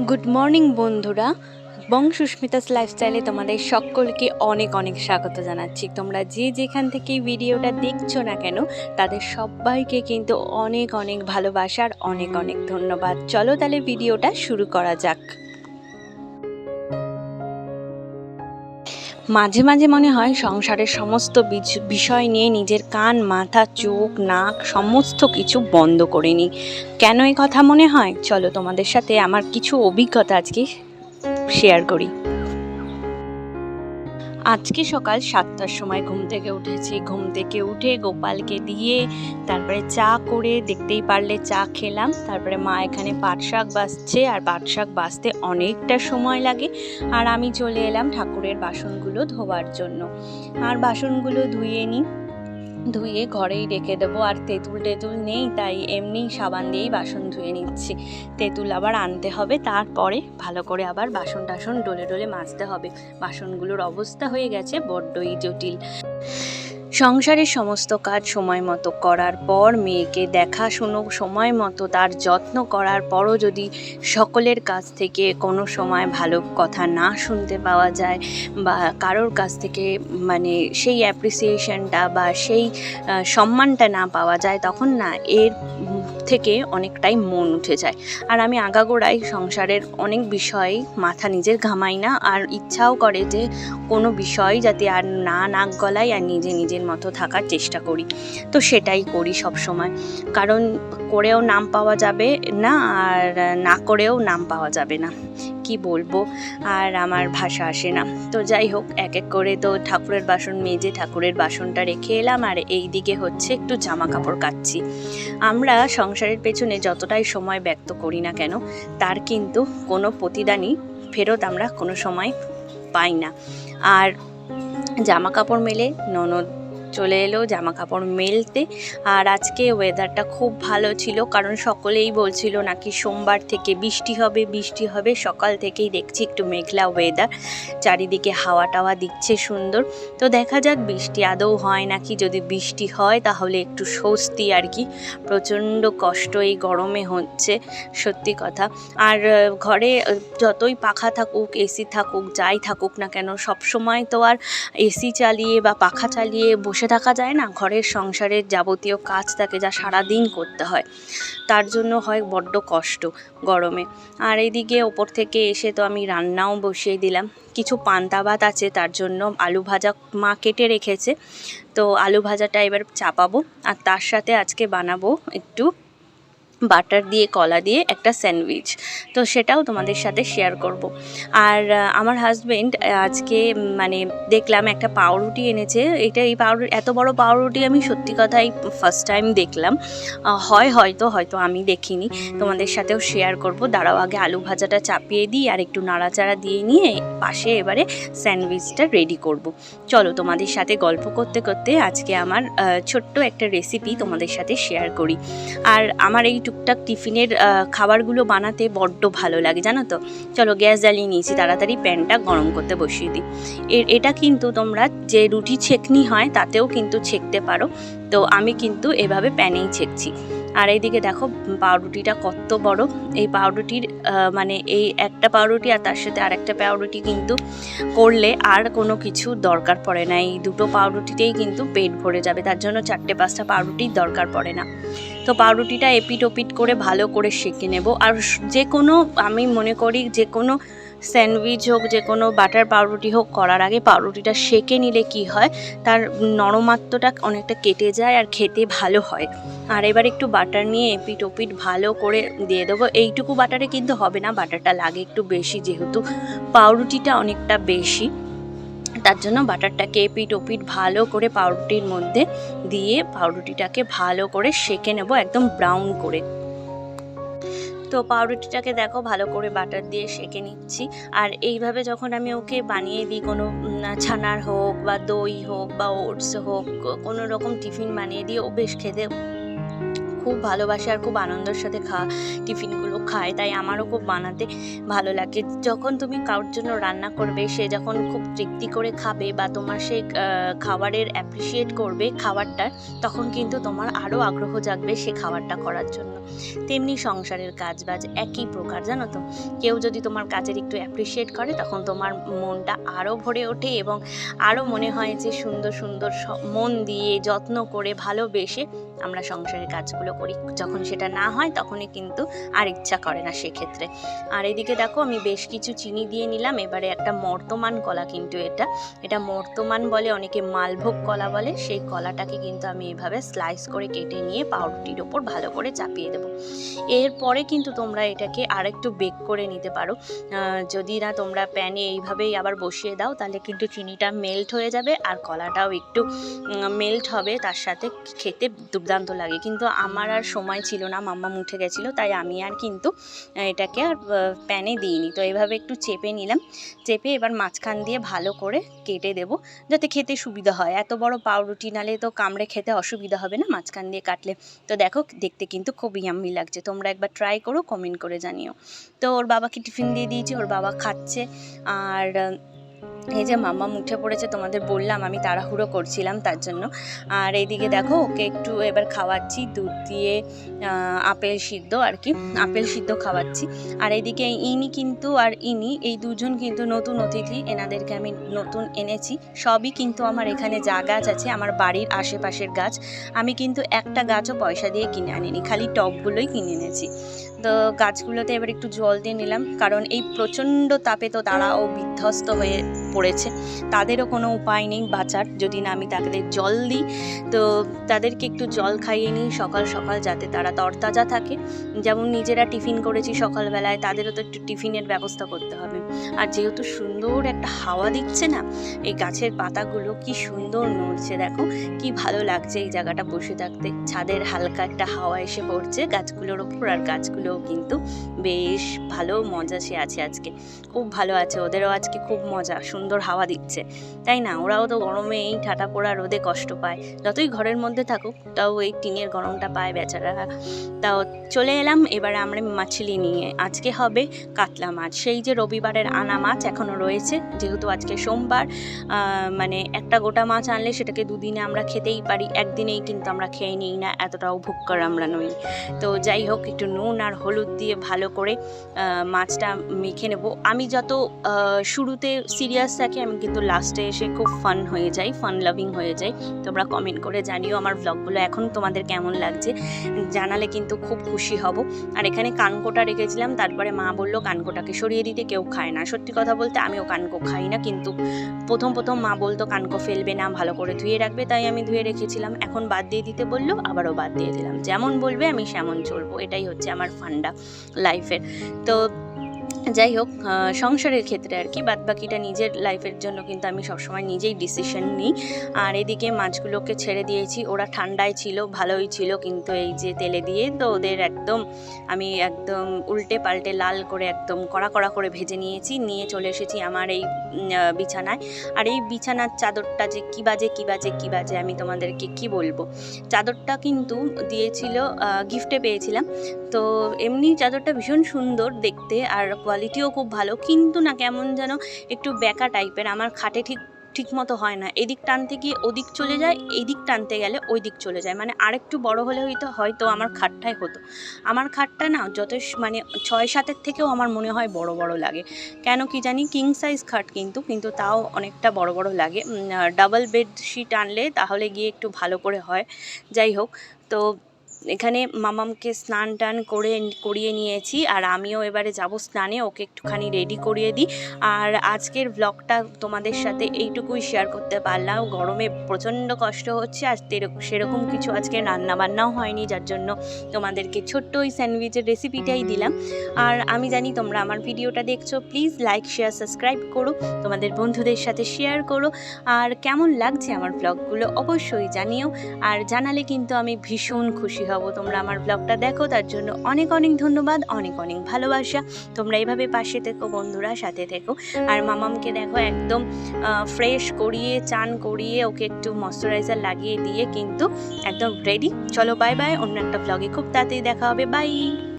Good morning বন্ধুরা, বং সুস্মিতাস লাইফস্টাইলে তোমাদের সকলকে অনেক অনেক স্বাগত জানাচ্ছি। তোমরা যে যেখান থেকে ভিডিওটা দেখছো না কেন তাদের সবাইকে কিন্তু অনেক অনেক ভালোবাসার অনেক অনেক ধন্যবাদ। চলো তাহলে ভিডিওটা শুরু করা যাক। মাঝে মাঝে মনে হয় সংসারের সমস্ত বিষয় নিয়ে নিজের কান, মাথা, চোখ, নাক সমস্ত কিছু বন্ধ করে নিই। কেন এই কথা মনে হয়? চলো তোমাদের সাথে আমার কিছু অভিজ্ঞতা আজকে শেয়ার করি। আজকে সকাল 7টার সময় ঘুম থেকে উঠেছি। ঘুম থেকে উঠে গোপালকে দিয়ে তারপরে চা করে, দেখতেই পারলে চা খেলাম। তারপরে মা এখানে পাট শাক বাছছে, আর পাট শাক বাছতে অনেকটা সময় লাগে। আর আমি চলে এলাম ঠাকুরের বাসনগুলো ধোবার জন্য। আর বাসনগুলো ধুয়ে ঘরেই রেখে দেবো। আর তেঁতুল নেই, তাই এমনি সাবান দিয়েই বাসন ধুয়ে নিচ্ছি। তেঁতুল আবার আনতে হবে, তারপরে ভালো করে আবার বাসন টাসন ডলে ডলে মাজতে হবে। বাসনগুলোর অবস্থা হয়ে গেছে বড্ডই জটিল। সংসারের সমস্ত কাজ সময় মতো করার পর, মেয়েকে দেখাশুনো সময় মতো তার যত্ন করার পরও যদি সকলের কাছ থেকে কোনো সময় ভালো কথা না শুনতে পাওয়া যায় বা কারোর কাছ থেকে সেই অ্যাপ্রিসিয়েশনটা বা সেই সম্মানটা না পাওয়া যায়, তখন না এর থেকে অনেকটাই মন উঠে যায়। আর আমি আগাগোড়াই সংসারের অনেক বিষয়ে মাথা নিজের ঘামাই না, আর ইচ্ছাও করে যে কোনো বিষয় যাতে আর না নাক গলাই, আর নিজের মতো থাকার চেষ্টা করি। তো সেটাই করি সব সময়, কারণ করেও নাম পাওয়া যাবে না, আর না করেও নাম পাওয়া যাবে না। কি বলবো, আর আমার ভাষা আসে না। তো যাই হোক, এক এক করে তো ঠাকুরের বাসন মেজে ঠাকুরের বাসনটা রেখে এলাম। আর এই দিকে হচ্ছে একটু জামা কাপড় কাচ্ছি। আমরা সংসারের পেছনে যতটাই সময় ব্যক্ত করি না কেন, তার কিন্তু কোনো প্রতিদানই ফেরত আমরা কোনো সময় পাই না। আর জামা কাপড় মেলে ননদ চলে এলো জামা কাপড় মেলতে। আর আজকে ওয়েদারটা খুব ভালো ছিল, কারণ সকলেই বলছিল নাকি সোমবার থেকে বৃষ্টি হবে। সকাল থেকেই দেখছি একটু মেঘলা ওয়েদার, চারিদিকে হাওয়া টাওয়া দিচ্ছে সুন্দর। তো দেখা যাক বৃষ্টি আদৌ হয় নাকি। যদি বৃষ্টি হয় তাহলে একটু স্বস্তি আর কি। প্রচণ্ড কষ্ট এই গরমে হচ্ছে, সত্যি কথা। আর ঘরে যতই পাখা থাকুক, এসি থাকুক, যাই থাকুক না কেন, সবসময় তো আর এসি চালিয়ে বা পাখা চালিয়ে বসে থাকা যায় না। ঘরের সংসারের যাবতীয় কাজ থাকে যা সারাদিন করতে হয়, তার জন্য হয় বড্ড কষ্ট গরমে। আর এইদিকে ওপর থেকে এসে তো আমি রান্নাও বসিয়ে দিলাম। কিছু পান্তা ভাত আছে, তার জন্য আলু ভাজা মা কেটে রেখেছে। তো আলু ভাজাটা এবার চাপাবো, আর তার সাথে আজকে বানাবো একটু বাটার দিয়ে কলা দিয়ে একটা স্যান্ডউইচ। তো সেটাও তোমাদের সাথে শেয়ার করব। আর আমার হাজবেন্ড আজকে দেখলাম একটা পাউরুটি এনেছে। এই পাউরুটি, এত বড় পাউরুটি আমি সত্যি কথাই ফার্স্ট টাইম দেখলাম। হয়তো আমি দেখিনি, তোমাদের সাথেও শেয়ার করব। দাঁড়াও, আগে আলু ভাজাটা চাপিয়ে দিই আর একটু নাড়াচাড়া দিয়ে নিয়ে পাশে এবারে স্যান্ডউইচটা রেডি করব। চলো তোমাদের সাথে গল্প করতে করতে আজকে আমার ছোট্ট একটা রেসিপি তোমাদের সাথে শেয়ার করি। আর আমার এই টুকটাক টিফিনের খাবারগুলো বানাতে বড্ড ভালো লাগে, জানো তো। চলো, গ্যাস জ্বালিয়ে নিয়েছি, তাড়াতাড়ি প্যানটা গরম করতে বসিয়ে দিই। এটা কিন্তু তোমরা যে রুটি ছেঁকনি হয় তাতেও কিন্তু ছেঁকতে পারো। তো আমি কিন্তু এভাবে প্যানেই ছেঁকছি। আর এইদিকে দেখো পাউরুটিটা কত বড়। এই পাউরুটির এই একটা পাউরুটি আর তার সাথে আরেকটা পাউরুটি কিন্তু করলে আর কোনো কিছু দরকার পড়ে না। এই দুটো পাউরুটিতেই কিন্তু পেট ভরে যাবে, তার জন্য 4-5টা পাউরুটির দরকার পড়ে না। তো পাউরুটিটা এপিট ওপিট করে ভালো করে সেঁকে নেব। আর যে কোনো, আমি মনে করি যে কোনো স্যান্ডউইচ হোক, যে কোনো বাটার পাউরুটি হোক, করার আগে পাউরুটিটা সেঁকে নিলে কি হয়, তার নরমাত্মটা অনেকটা কেটে যায় আর খেতে ভালো হয়। আর এবার একটু বাটার নিয়ে এপিট ওপিট ভালো করে দিয়ে দেবো। এইটুকু বাটারে কিন্তু হবে না, বাটারটা লাগে একটু বেশি, যেহেতু পাউরুটিটা অনেকটা বেশি। তার জন্য বাটারটাকে এপিট ওপিট ভালো করে পাউরুটির মধ্যে দিয়ে পাউরুটিটাকে ভালো করে সেঁকে নেব, একদম ব্রাউন করে। তো পাউরুটিটাকে দেখো ভালো করে বাটার দিয়ে সেঁকে নিচ্ছি। আর এইভাবে যখন আমি ওকে বানিয়ে দিই, কোনো ছানার হোক বা দই হোক বা ওটস হোক, কোনো রকম টিফিন বানিয়ে দিই, ও বেশ খেতে খুব ভালোবাসে আর খুব আনন্দের সাথে টিফিনগুলো খায়। তাই আমারও খুব বানাতে ভালো লাগে। যখন তুমি কারোর জন্য রান্না করবে, সে যখন খুব তৃপ্তি করে খাবে বা তোমার সেই খাবারের অ্যাপ্রিসিয়েট করবে খাবারটার, তখন কিন্তু তোমার আরও আগ্রহ জাগবে সে খাবারটা করার জন্য। তেমনি সংসারের কাজবাজ একই প্রকার, জানো তো। কেউ যদি তোমার কাজের একটু অ্যাপ্রিসিয়েট করে তখন তোমার মনটা আরও ভরে ওঠে এবং আরও মনে হয় যে সুন্দর সুন্দর মন দিয়ে যত্ন করে ভালোবেসে আমরা সংসারের কাজগুলো করি। যখন সেটা না হয় তখনই কিন্তু আর ইচ্ছা করে না সেক্ষেত্রে। আর এদিকে দেখো আমি বেশ কিছু চিনি দিয়ে নিলাম। এবারে একটা মর্তমান কলা, কিন্তু এটা মর্তমান বলে, অনেকে মালভোগ কলা বলে। সেই কলাটাকে কিন্তু আমি এভাবে স্লাইস করে কেটে নিয়ে পাউরুটির ওপর ভালো করে চাপিয়ে দেবো। এরপরে কিন্তু তোমরা এটাকে আরেকটু বেক করে নিতে পারো। যদি না তোমরা প্যানে এইভাবেই আবার বসিয়ে দাও তাহলে কিন্তু চিনিটা মেল্ট হয়ে যাবে আর কলাটাও একটু মেল্ট হবে, তার সাথে খেতে দুর্দান্ত লাগে। কিন্তু আমার আর সময় ছিল না, মাম্মা উঠে গেছিলো, তাই আমি আর কিন্তু এটাকে আর প্যানে দিইনি। তো এইভাবে একটু চেপে নিলাম, চেপে এবার মাঝখান দিয়ে ভালো করে কেটে দেবো যাতে খেতে সুবিধা হয়। এত বড় পাউরুটি নালে তো কামড়ে খেতে অসুবিধা হবে না মাঝখান দিয়ে কাটলে। তো দেখো দেখতে কিন্তু খুব ইয়াম্মি লাগছে, তোমরা একবার ট্রাই করো, কমেন্ট করে জানিও। তো ওর বাবাকে টিফিন দিয়ে দিয়েছি, ওর বাবা খাচ্ছে। আর এই যে মাম্মা উঠে পড়েছে, তোমাদের বললাম আমি তাড়াহুড়ো করছিলাম তার জন্য। আর এইদিকে দেখো ওকে একটু এবার খাওয়াচ্ছি দুধ দিয়ে আপেল সিদ্ধ, আর কি আপেল সিদ্ধ খাওয়াচ্ছি। আর এইদিকে ইনি এই দুজন কিন্তু নতুন অতিথি, এনাদেরকে আমি নতুন এনেছি। সবই কিন্তু আমার এখানে যা গাছ আছে আমার বাড়ির আশেপাশের গাছ। আমি কিন্তু একটা গাছও পয়সা দিয়ে কিনে আনিনি, খালি টবগুলোই কিনে এনেছি। তো গাছগুলোতে এবার একটু জল দিয়ে নিলাম, কারণ এই প্রচণ্ড তাপে তো তারাও বিধ্বস্ত হয়ে পড়েছে, তাদেরও কোনো উপায় নেই বাঁচার যদি না আমি তাদের জল দিই। তো তাদেরকে একটু জল খাইয়ে নিই সকাল সকাল, যাতে তারা তরতাজা থাকে। যেমন নিজেরা টিফিন করেছি সকালবেলায়, তাদেরও তো একটু টিফিনের ব্যবস্থা করতে হবে। আর যেহেতু সুন্দর একটা হাওয়া দিচ্ছে না, এই গাছের পাতাগুলো কি সুন্দর নড়ছে, দেখো কি ভালো লাগছে এই জায়গাটা বসে থাকতে। ছাদের হালকা একটা হাওয়া এসে পড়ছে গাছগুলোর ওপর, আর গাছগুলোও কিন্তু বেশ ভালো মজা সে আছে আজকে, খুব ভালো আছে। ওদেরও আজকে খুব মজা, সুন্দর হাওয়া দিচ্ছে, তাই না? ওরাও তো গরমে এই ঠাটা পোড়া রোদে কষ্ট পায়, যতই ঘরের মধ্যে থাকুক তাও এই টিনের গরমটা পায় বেচারা। তাও চলে এলাম এবারে আমরা মাছলি নিয়ে। আজকে হবে কাতলা মাছ, সেই যে রবিবারের আনা মাছ এখনও রয়েছে। যেহেতু আজকে সোমবার, মানে একটা গোটা মাছ আনলে সেটাকে দুদিনে আমরা খেতেই পারি, একদিনেই কিন্তু আমরা খেয়ে নিই না, এতটাও ভুক্কর আমরা নই। তো যাই হোক, একটু নুন আর হলুদ দিয়ে ভালো করে মাছটা মেখে নেব। আমি যত শুরুতে সিরিয়াস থাকি, আমি কিন্তু লাস্টে এসে খুব ফান হয়ে যাই, ফান লাভিং হয়ে যাই। তোমরা কমেন্ট করে জানিও আমার ব্লগগুলো এখন তোমাদের কেমন লাগছে, জানালে কিন্তু খুব খুশি হব। আর এখানে কানকোটা রেখেছিলাম, তারপরে মা বললো কানকোটাকে সরিয়ে দিতে, কেউ খায় না। সত্যি কথা বলতে আমিও কানকো খাই না, কিন্তু প্রথম মা বলতো কানকো ফেলবে না, ভালো করে ধুয়ে রাখবে, তাই আমি ধুয়ে রেখেছিলাম। এখন বাদ দিয়ে দিতে বললো, আবারও বাদ দিয়ে দিলাম। যেমন বলবে আমি সেমন চলবো, এটাই হচ্ছে আমার ফান্ডা লাইফের। তো যাই হোক, সংসারের ক্ষেত্রে আর কি, বাদবাকিটা নিজের লাইফের জন্য কিন্তু আমি সবসময় নিজেই ডিসিশন নিই। আর এদিকে মাছগুলোকে ছেড়ে দিয়েছি, ওরা ঠান্ডায় ছিল, ভালোই ছিল, কিন্তু এই যে তেলে দিয়ে তো ওদের আমি একদম উল্টে পাল্টে লাল করে একদম কড়া কড়া করে ভেজে নিয়ে চলে এসেছি আমার এই বিছানায়। আর এই বিছানার চাদরটা যে কি বাজে আমি তোমাদেরকে কি বলবো। চাদরটা কিন্তু দিয়েছিল, গিফটে পেয়েছিলাম। তো এমনি চাদরটা ভীষণ সুন্দর দেখতে আর কোয়ালিটিও খুব ভালো, কিন্তু না কেমন যেন একটু ব্যাকা টাইপের, আমার খাটে ঠিক মতো হয় না। এদিক টানতে গিয়ে ওদিক চলে যায়, এইদিক টানতে গেলে ওই দিক চলে যায়। মানে আরেকটু বড় হলে হয়তো আমার খাটটাই হতো। আমার খাটটা না মানে 6-7-এর থেকেও আমার মনে হয় বড় লাগে, কেন কি জানি। কিং সাইজ খাট কিন্তু তাও অনেকটা বড় লাগে। ডাবল বেডশিট আনলে তাহলে গিয়ে একটু ভালো করে হয়। যাই হোক, তো এখানে মামামকে স্নান টান করিয়ে নিয়েছি, আর আমিও এবারে যাব স্নানে, ওকে একটুখানি রেডি করিয়ে দিই। আর আজকের ব্লগটা তোমাদের সাথে এইটুকুই শেয়ার করতে পারলাম। গরমে প্রচণ্ড কষ্ট হচ্ছে, আর সেরকম কিছু আজকে রান্নাবান্নাও হয়নি, যার জন্য তোমাদেরকে ছোট্ট ওই স্যান্ডউইচের রেসিপিটাই দিলাম। আর আমি জানি তোমরা আমার ভিডিওটা দেখছো, প্লিজ লাইক শেয়ার সাবস্ক্রাইব করো, তোমাদের বন্ধুদের সাথে শেয়ার করো। আর কেমন লাগছে আমার ব্লগগুলো অবশ্যই জানিও, আর জানালে কিন্তু আমি ভীষণ খুশি হব। তোমরা আমার ব্লগটা দেখো, তার জন্য অনেক ধন্যবাদ, অনেক ভালোবাসা। তোমরা এইভাবে পাশে থেকো বন্ধুরা, সাথে থেকো। আর মামামকে দেখো একদম ফ্রেশ করিয়ে, চান করিয়ে, ওকে একটু ময়শ্চারাইজার লাগিয়ে দিয়ে কিন্তু একদম রেডি। চলো বাই বাই, অন্য একটা ব্লগে খুব তাড়াতাড়ি দেখা হবে, বাই।